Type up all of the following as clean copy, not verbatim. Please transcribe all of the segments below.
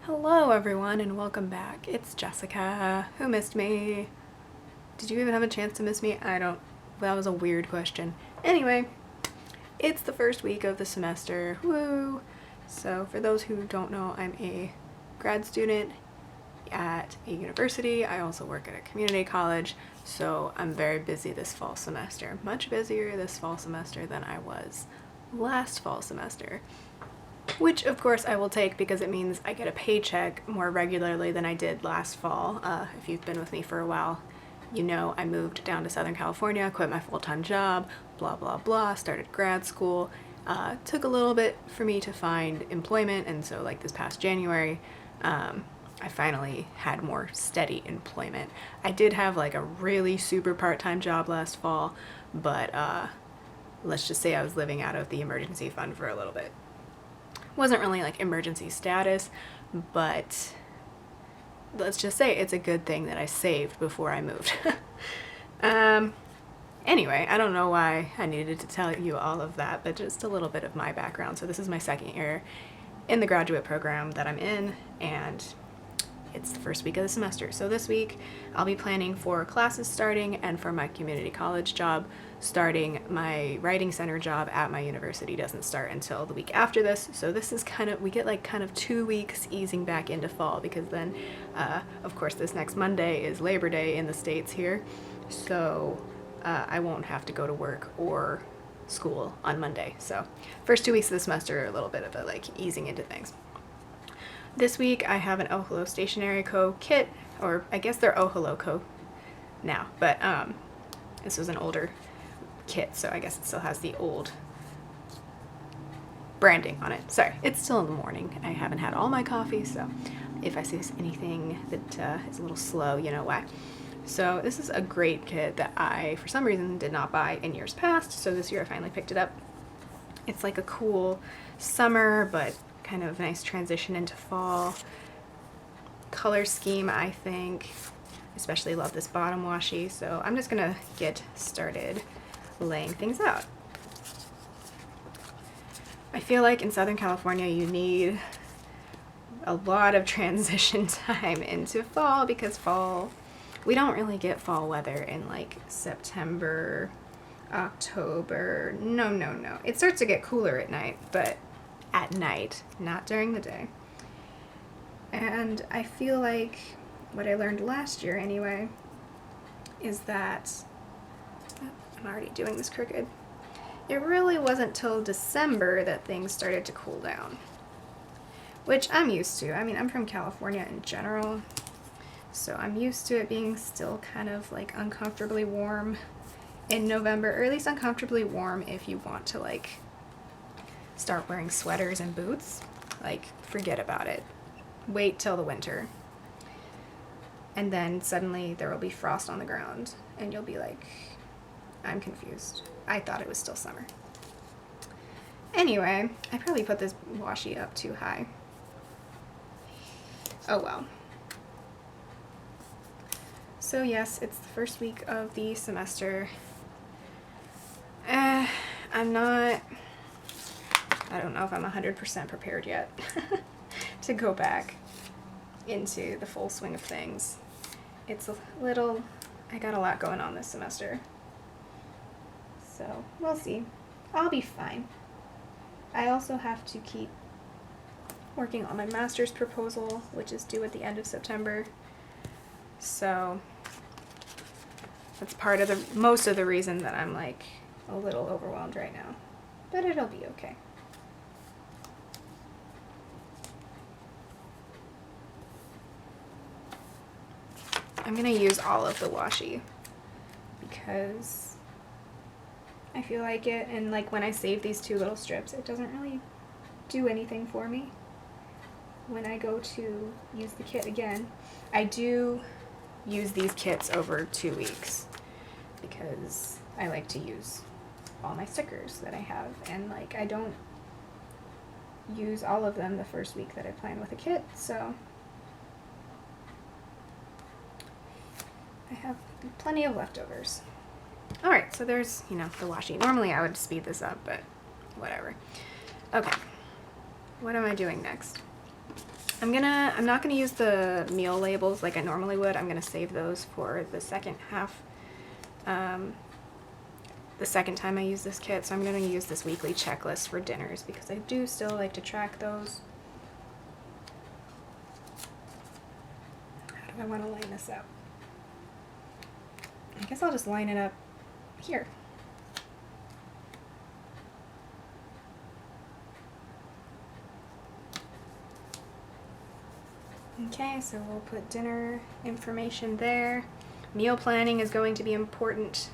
Hello everyone and welcome back. It's Jessica. Who missed me? Did you even have a chance to miss me? That was a weird question. Anyway, it's the first week of the semester. Woo! So for those who don't know, I'm a grad student at a university. I also work at a community college, so I'm very busy this fall semester. Much busier this fall semester than I was last fall semester. Which of course I will take because it means I get a paycheck more regularly than I did last fall. If you've been with me for a while, you know I moved down to Southern California, quit my full-time job, blah blah blah, started grad school. Took a little bit for me to find employment, and so like this past January, I finally had more steady employment. I did have like a really super part-time job last fall, but let's just say I was living out of the emergency fund for a little bit. Wasn't really like emergency status, but let's just say it's a good thing that I saved before I moved. Anyway, I don't know why I needed to tell you all of that, but just a little bit of my background. So this is my second year in the graduate program that I'm in, and it's the first week of the semester. So this week I'll be planning for classes starting and for my community college job starting. My writing center job at my university doesn't start until the week after this. So this is we get like 2 weeks easing back into fall, because then of course this next Monday is Labor Day in the States here. So I won't have to go to work or school on Monday. So first 2 weeks of the semester are a little bit of a like easing into things. This week I have an Oh Hello Stationery Co. kit, or I guess they're Oh Hello Co. now, but this was an older kit, so I guess it still has the old branding on it. Sorry, it's still in the morning. I haven't had all my coffee, so if I see anything that is a little slow, you know why. So this is a great kit that I, for some reason, did not buy in years past, so this year I finally picked it up. It's like a cool summer, but kind of nice transition into fall color scheme, I think. Especially love this bottom washi, so I'm just gonna get started laying things out. I feel like in Southern California you need a lot of transition time into fall, because fall, we don't really get fall weather in like September, October. No. It starts to get cooler at night, but at night, not during the day. And I feel like what I learned last year anyway is that, I'm already doing this crooked, it really wasn't till December that things started to cool down, which I'm used to. I mean, I'm from California in general, so I'm used to it being still kind of like uncomfortably warm in November, or at least uncomfortably warm if you want to like start wearing sweaters and boots. Like, forget about it. Wait till the winter. And then suddenly there will be frost on the ground and you'll be like, I'm confused. I thought it was still summer. Anyway, I probably put this washi up too high. Oh well. So yes, it's the first week of the semester. I don't know if I'm 100% prepared yet to go back into the full swing of things. It's a little, I got a lot going on this semester. So we'll see. I'll be fine. I also have to keep working on my master's proposal, which is due at the end of September. So that's part of most of the reason that I'm like a little overwhelmed right now. But it'll be okay. I'm gonna use all of the washi because I feel like it, and like when I save these 2 little strips, it doesn't really do anything for me. When I go to use the kit again, I do use these kits over 2 weeks because I like to use all my stickers that I have, and like I don't use all of them the first week that I plan with a kit, so I have plenty of leftovers. Alright, so there's, the washi. Normally I would speed this up, but whatever. Okay, what am I doing next? I'm not gonna use the meal labels like I normally would. I'm gonna save those for the second half, the second time I use this kit. So I'm gonna use this weekly checklist for dinners because I do still like to track those. How do I want to line this up? I guess I'll just line it up here. Okay, so we'll put dinner information there. Meal planning is going to be important.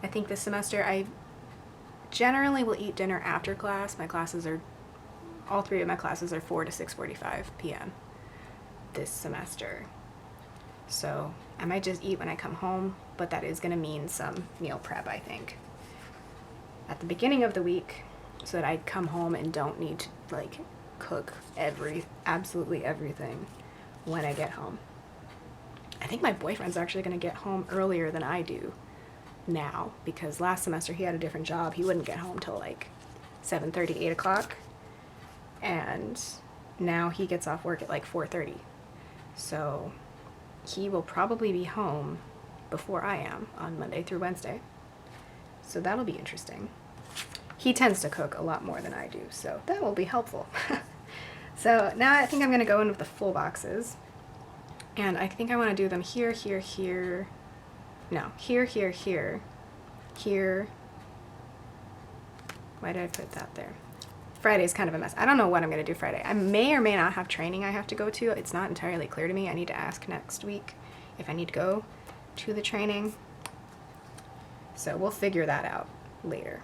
I think this semester I generally will eat dinner after class. All three of my classes are 4 to 6:45 p.m. this semester. So I might just eat when I come home, but that is gonna mean some meal prep, I think, at the beginning of the week, so that I come home and don't need to like cook absolutely everything when I get home. I think my boyfriend's actually gonna get home earlier than I do now, because last semester he had a different job. He wouldn't get home till like 7:30, 8 o'clock, and now he gets off work at like 4:30. So he will probably be home before I am on Monday through Wednesday. So that'll be interesting. He tends to cook a lot more than I do, so that will be helpful. So now I think I'm gonna go in with the full boxes, and I think I wanna do them here, here, here. No, here, here, here, here. Why did I put that there? Friday's kind of a mess. I don't know what I'm gonna do Friday. I may or may not have training I have to go to. It's not entirely clear to me. I need to ask next week if I need to go to the training. So we'll figure that out later.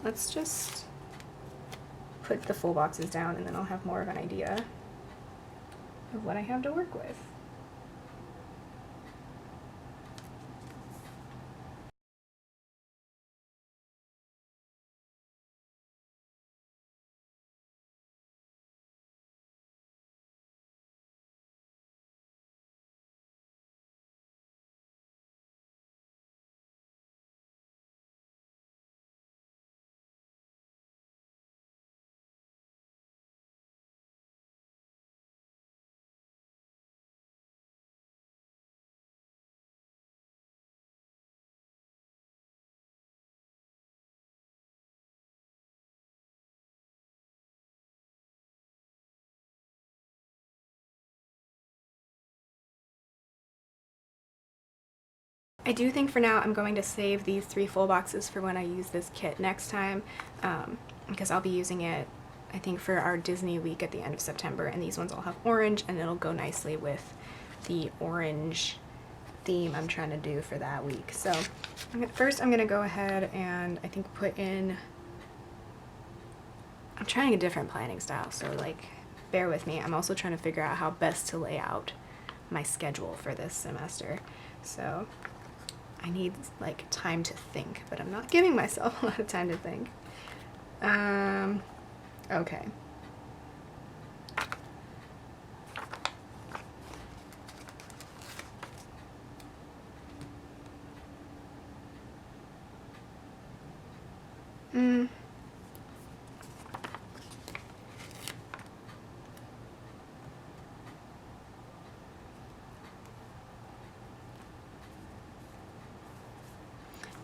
Let's just put the full boxes down, and then I'll have more of an idea of what I have to work with. I do think for now I'm going to save these 3 full boxes for when I use this kit next time, because I'll be using it, I think, for our Disney week at the end of September, and these ones all have orange, and it'll go nicely with the orange theme I'm trying to do for that week. So first I'm going to go ahead and I think put in, I'm trying a different planning style, so like bear with me. I'm also trying to figure out how best to lay out my schedule for this semester. So I need like time to think, but I'm not giving myself a lot of time to think. Okay.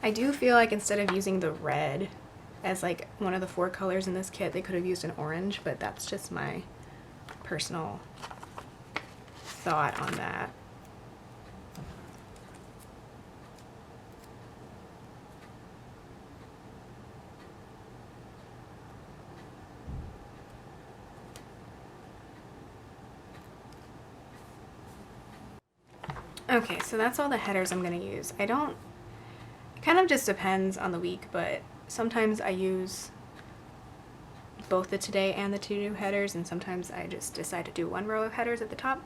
I do feel like instead of using the red as like one of the 4 colors in this kit, they could have used an orange, but that's just my personal thought on that. Okay, so that's all the headers I'm going to use. It kind of just depends on the week, but sometimes I use both the today and the to-do headers, and sometimes I just decide to do 1 row of headers at the top.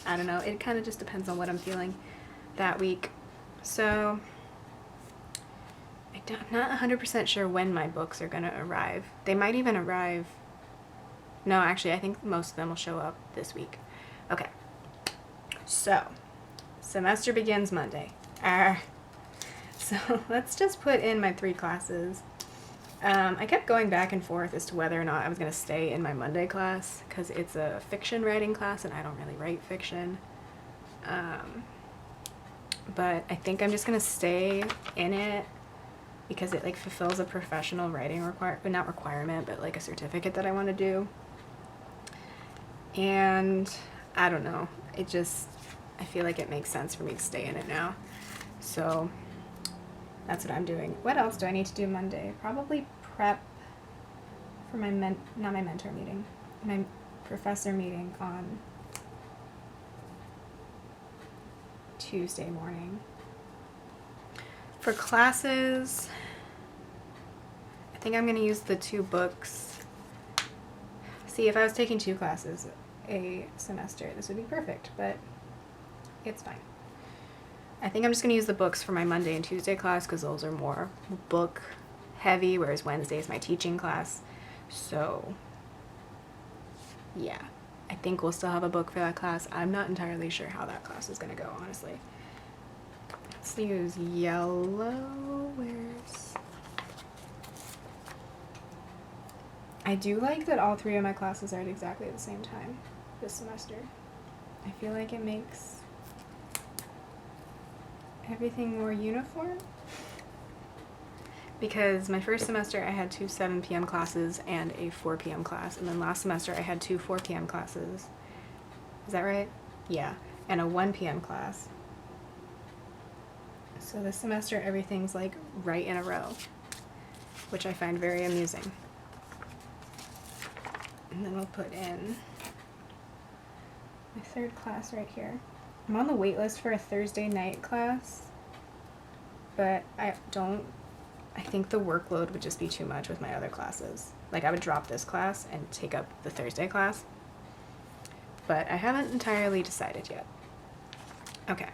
I don't know, it kind of just depends on what I'm feeling that week. So I'm not 100% sure when my books are going to arrive. They might even arrive, no, actually I think most of them will show up this week. Okay, so semester begins Monday. So let's just put in my 3 classes. I kept going back and forth as to whether or not I was going to stay in my Monday class because it's a fiction writing class and I don't really write fiction. But I think I'm just going to stay in it because it like fulfills a professional writing not requirement, but like a certificate that I want to do. And I don't know, I feel like it makes sense for me to stay in it now. So that's what I'm doing. What else do I need to do Monday? Probably prep for my not my mentor meeting, my professor meeting on Tuesday morning. For classes, I think I'm going to use the 2 books. See, if I was taking 2 classes a semester, this would be perfect, but it's fine. I think I'm just going to use the books for my Monday and Tuesday class because those are more book heavy, whereas Wednesday is my teaching class. So, yeah. I think we'll still have a book for that class. I'm not entirely sure how that class is going to go, honestly. Let's use yellow. I do like that all 3 of my classes are at exactly the same time this semester. I feel like it makes everything more uniform. Because my first semester I had 2 7 p.m. classes and a 4 p.m. class, and then last semester I had 2 4 p.m. classes. Is that right? Yeah, and a 1 p.m. class. So this semester everything's like right in a row, which I find very amusing. And then we'll put in my 3rd class right here. I'm on the wait list for a Thursday night class, but I think the workload would just be too much with my other classes. Like, I would drop this class and take up the Thursday class, but I haven't entirely decided yet. Okay.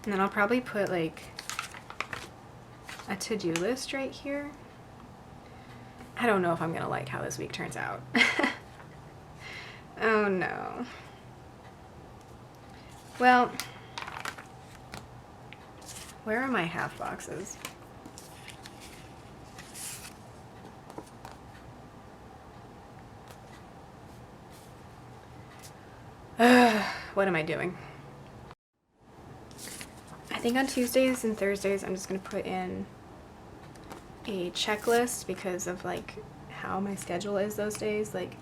And then I'll probably put like a to-do list right here. I don't know if I'm gonna like how this week turns out. Oh no. Well, where are my half boxes? What am I doing? I think on Tuesdays and Thursdays I'm just going to put in a checklist because of like how my schedule is those days. Like,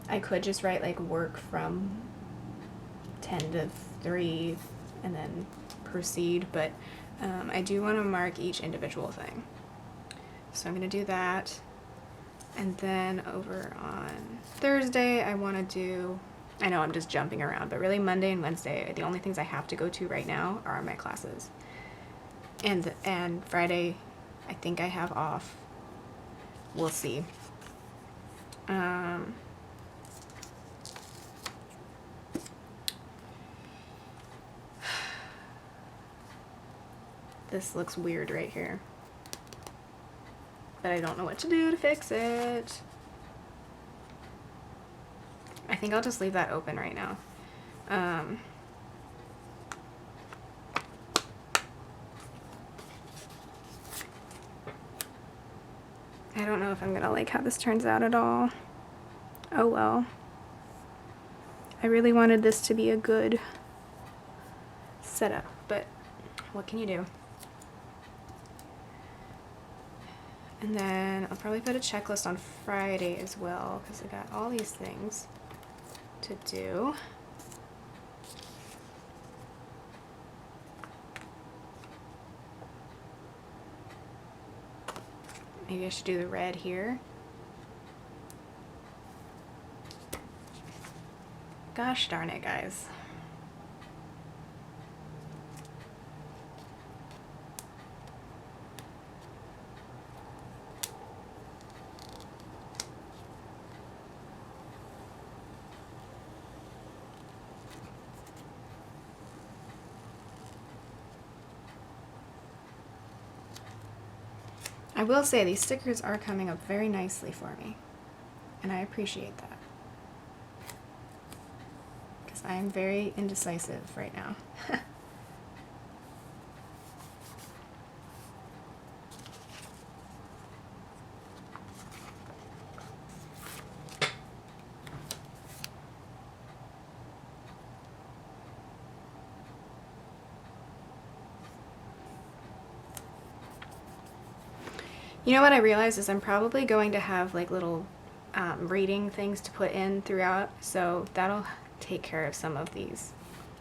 I could just write like work from 10 to 3 and then proceed, but I do want to mark each individual thing. So I'm going to do that. And then over on Thursday I want to do, I know I'm just jumping around, but really Monday and Wednesday, the only things I have to go to right now are my classes. And Friday, I think I have off. We'll see. This looks weird right here, but I don't know what to do to fix it. I think I'll just leave that open right now. I don't know if I'm gonna like how this turns out at all. Oh well. I really wanted this to be a good setup, but what can you do? And then I'll probably put a checklist on Friday as well, because I got all these things to do. Maybe I should do the red here. Gosh darn it, guys. I will say these stickers are coming up very nicely for me, and I appreciate that, because I am very indecisive right now. You know what I realized is I'm probably going to have like little reading things to put in throughout, so that'll take care of some of these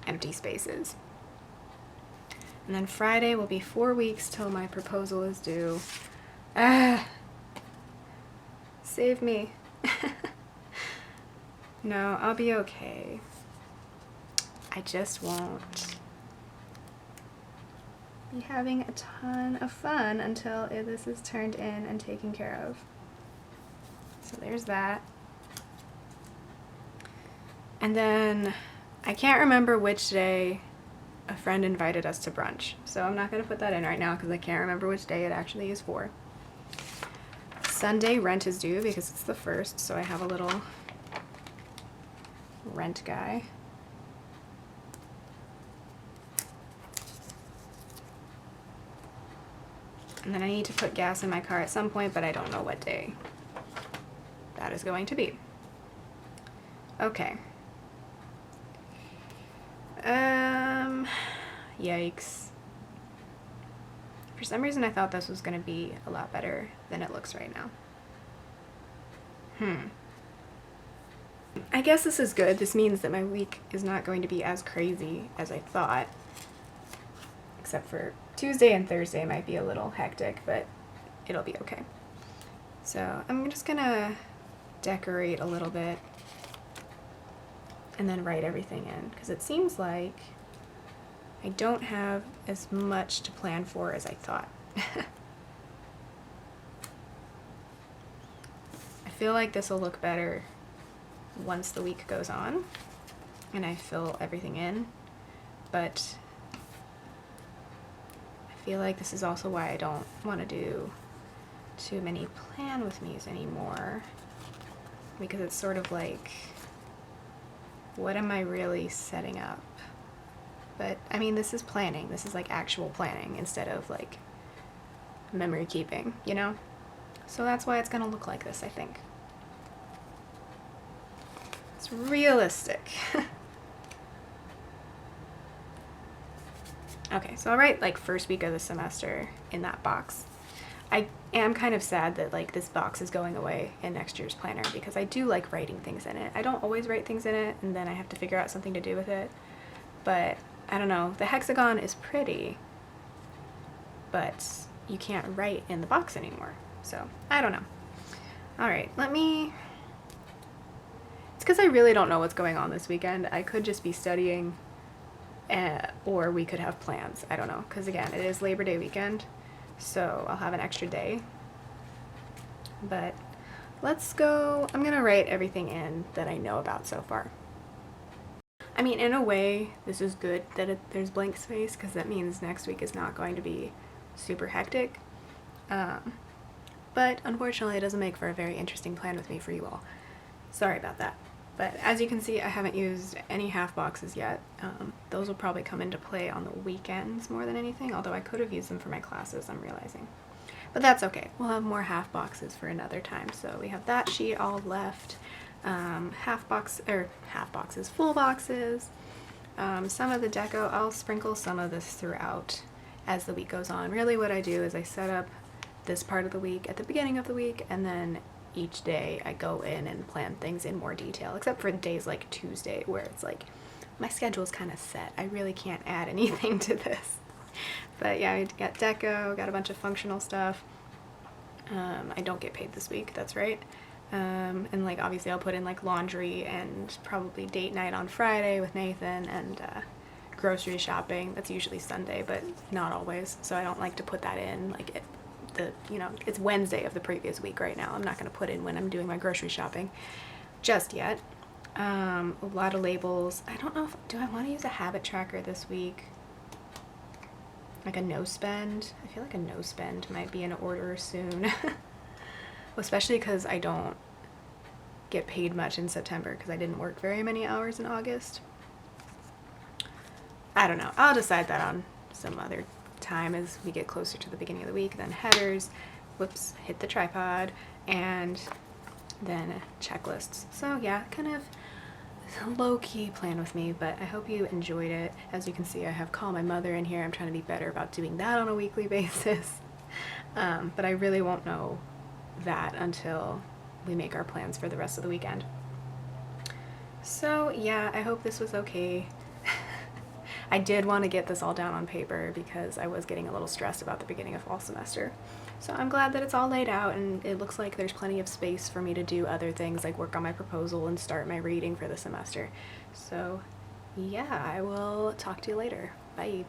empty spaces. And then Friday will be 4 weeks till my proposal is due. Save me. No, I'll be okay. I just won't be having a ton of fun until this is turned in and taken care of. So there's that. And then I can't remember which day a friend invited us to brunch, so I'm not going to put that in right now because I can't remember which day it actually is for. Sunday rent is due because it's the 1st, so I have a little rent guy. And then I need to put gas in my car at some point, but I don't know what day that is going to be. Okay. Yikes. For some reason I thought this was going to be a lot better than it looks right now. I guess this is good. This means that my week is not going to be as crazy as I thought. Except for Tuesday and Thursday might be a little hectic, but it'll be okay. So I'm just gonna decorate a little bit and then write everything in, because it seems like I don't have as much to plan for as I thought. I feel like this will look better once the week goes on and I fill everything in, but I feel like this is also why I don't want to do too many plan with me's anymore, because it's sort of like, what am I really setting up? But I mean, this is planning. This is like actual planning instead of like memory keeping, you know? So that's why it's gonna look like this, I think. It's realistic. Okay, so I'll write like first week of the semester in that box. I am kind of sad that like this box is going away in next year's planner because I do like writing things in it. I don't always write things in it and then I have to figure out something to do with it. But I don't know, the hexagon is pretty, but you can't write in the box anymore. So I don't know. All right, it's because I really don't know what's going on this weekend. I could just be studying or we could have plans. I don't know, because again, it is Labor Day weekend, so I'll have an extra day. But let's go. I'm gonna write everything in that I know about so far. I mean, in a way, this is good that there's blank space, because that means next week is not going to be super hectic. But unfortunately, it doesn't make for a very interesting plan with me for you all. Sorry about that. But as you can see, I haven't used any half boxes yet. Those will probably come into play on the weekends more than anything, although I could have used them for my classes, I'm realizing. But that's okay. We'll have more half boxes for another time. So we have that sheet all left. Half boxes, full boxes. Some of the deco, I'll sprinkle some of this throughout as the week goes on. Really what I do is I set up this part of the week at the beginning of the week, and then each day I go in and plan things in more detail, except for days like Tuesday where it's like my schedule is kind of set. I really can't add anything to this. But yeah, I got deco, got a bunch of functional stuff. I don't get paid this week, that's right. And like obviously I'll put in like laundry and probably date night on Friday with Nathan, and grocery shopping. That's usually Sunday, but not always. So I don't like to put that in like it's Wednesday of the previous week right now. I'm not going to put in when I'm doing my grocery shopping just yet. A lot of labels. I don't know do I want to use a habit tracker this week? Like a no spend? I feel like a no spend might be in order soon. Especially because I don't get paid much in September because I didn't work very many hours in August. I don't know. I'll decide that on some other time as we get closer to the beginning of the week. Then headers, whoops, hit the tripod, and then checklists. So yeah, kind of low-key plan with me, but I hope you enjoyed it. As you can see, I have Call My Mother in here. I'm trying to be better about doing that on a weekly basis. But I really won't know that until we make our plans for the rest of the weekend. So yeah, I hope this was okay. I did want to get this all down on paper because I was getting a little stressed about the beginning of fall semester. So I'm glad that it's all laid out, and it looks like there's plenty of space for me to do other things like work on my proposal and start my reading for the semester. So yeah, I will talk to you later. Bye.